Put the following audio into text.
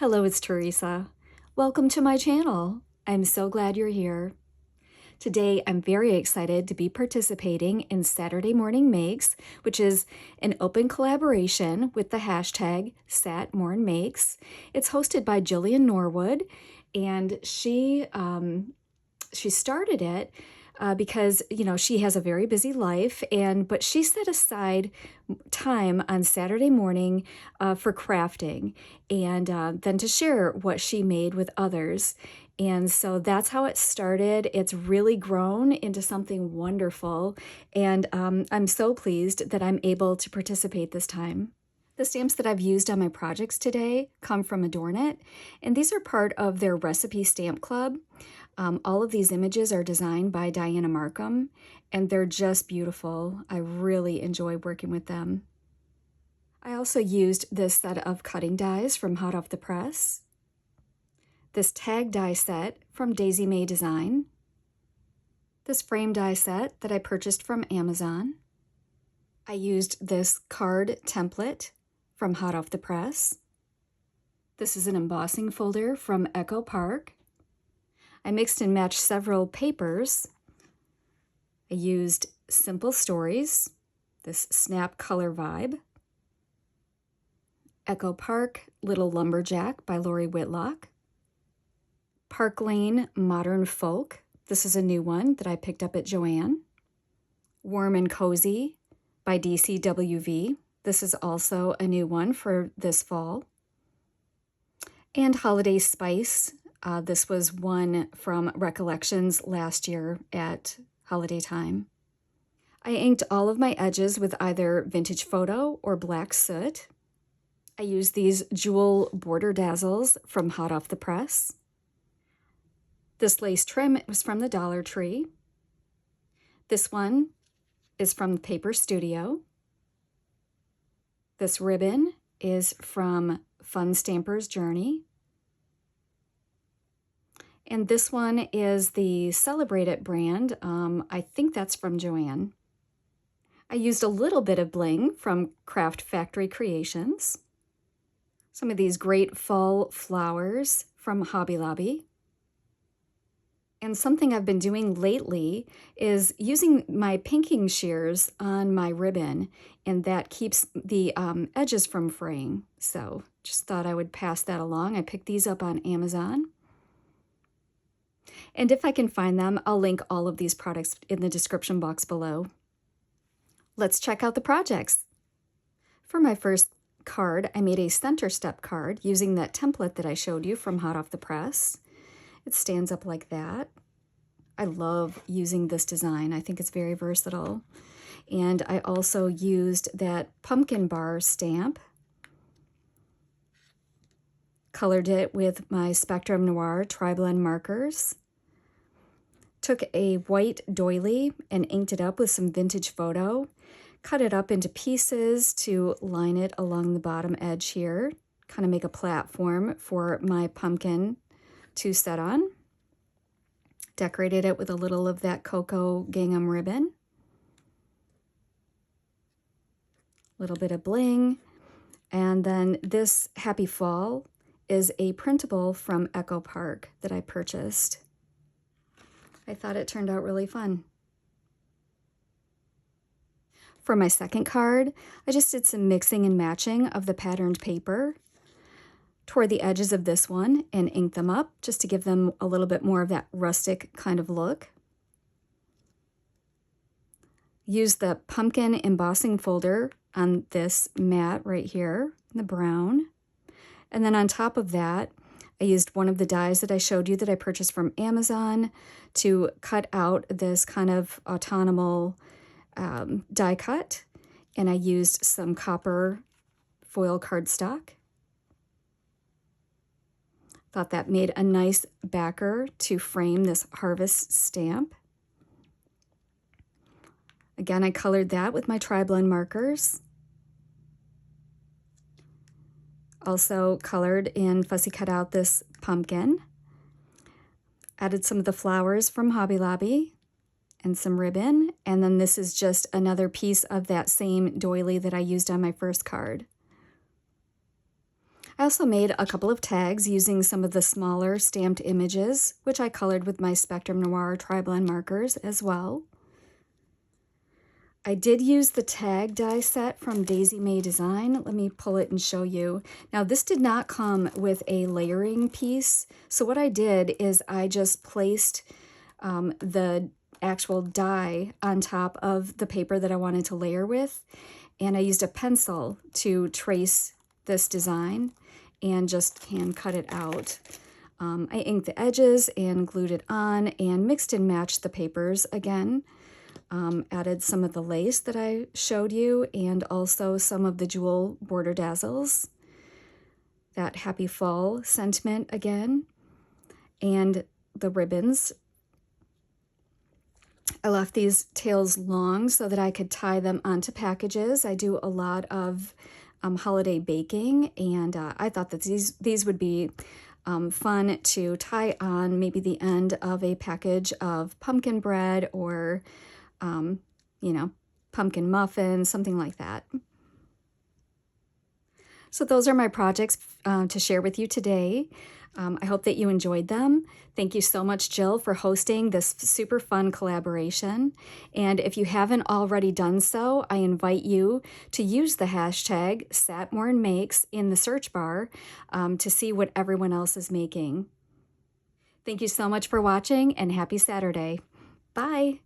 Hello, it's Theresa. Welcome to my channel. I'm so glad you're here. Today, I'm very excited to be participating in Saturday Morning Makes, which is an open collaboration with the hashtag SatMornMakes. It's hosted by Jillian Norwood, and she started it because she has a very busy life, but she set aside time on Saturday morning for crafting and then to share what she made with others. And so that's how it started. It's really grown into something wonderful, and I'm so pleased that I'm able to participate this time. The stamps that I've used on my projects today come from Adorn It, and these are part of their recipe stamp club. All of these images are designed by Dianna Marcum, and they're just beautiful. I really enjoy working with them. I also used this set of cutting dies from Hot Off the Press, this tag die set from Daisy May Design, this frame die set that I purchased from Amazon. I used this card template from Hot Off the Press. This is an embossing folder from Echo Park. I mixed and matched several papers. I used Simple Stories, this Snap Color Vibe, Echo Park Little Lumberjack by Lori Whitlock, Park Lane Modern Folk, this is a new one that I picked up at Joann, Warm and Cozy by DCWV, this is also a new one for this fall, and Holiday Spice. This was one from Recollections last year at holiday time. I inked all of my edges with either Vintage Photo or Black Soot. I used these jewel border dazzles from Hot Off the Press. This lace trim was from the Dollar Tree. This one is from Paper Studio. This ribbon is from Fun Stamper's Journey. And this one is the Celebrate It brand. I think that's from Joann. I used a little bit of bling from Craft Factory Creations. Some of these great fall flowers from Hobby Lobby. And something I've been doing lately is using my pinking shears on my ribbon, and that keeps the edges from fraying. So just thought I would pass that along. I picked these up on Amazon. And if I can find them, I'll link all of these products in the description box below. Let's check out the projects. For my first card, I made a center step card using that template that I showed you from Hot Off the Press. It stands up like that. I love using this design. I think it's very versatile. And I also used that pumpkin bar stamp. Colored it with my Spectrum Noir Tri-Blend markers. Took a white doily and inked it up with some Vintage Photo. Cut it up into pieces to line it along the bottom edge here. Kind of make a platform for my pumpkin to set on. Decorated it with a little of that cocoa gingham ribbon. A little bit of bling. And then this Happy Fall is a printable from Echo Park that I purchased. I thought it turned out really fun. For my second card, I just did some mixing and matching of the patterned paper. Tore the edges of this one and inked them up just to give them a little bit more of that rustic kind of look. Used the pumpkin embossing folder on this mat right here, the brown. And then on top of that, I used one of the dies that I showed you that I purchased from Amazon to cut out this kind of autumnal die cut. And I used some copper foil cardstock. Thought that made a nice backer to frame this harvest stamp. Again, I colored that with my Tri-Blend markers. Also colored and fussy cut out this pumpkin. Added some of the flowers from Hobby Lobby and some ribbon. And then this is just another piece of that same doily that I used on my first card. I also made a couple of tags using some of the smaller stamped images, which I colored with my Spectrum Noir Tri-Blend markers as well. I did use the tag die set from Daisy May Design. Let me pull it and show you. Now, this did not come with a layering piece, so what I did is I just placed the actual die on top of the paper that I wanted to layer with, and I used a pencil to trace this design and just hand cut it out. I inked the edges and glued it on and mixed and matched the papers again. Added some of the lace that I showed you and also some of the jewel border dazzles. That happy fall sentiment again. And the ribbons. I left these tails long so that I could tie them onto packages. I do a lot of holiday baking, and I thought that these would be fun to tie on maybe the end of a package of pumpkin bread or you know, pumpkin muffins, something like that. So those are my projects to share with you today. I hope that you enjoyed them. Thank you so much, Jill, for hosting this super fun collaboration. And if you haven't already done so, I invite you to use the hashtag #SatMoreAndMakes in the search bar to see what everyone else is making. Thank you so much for watching, and happy Saturday. Bye.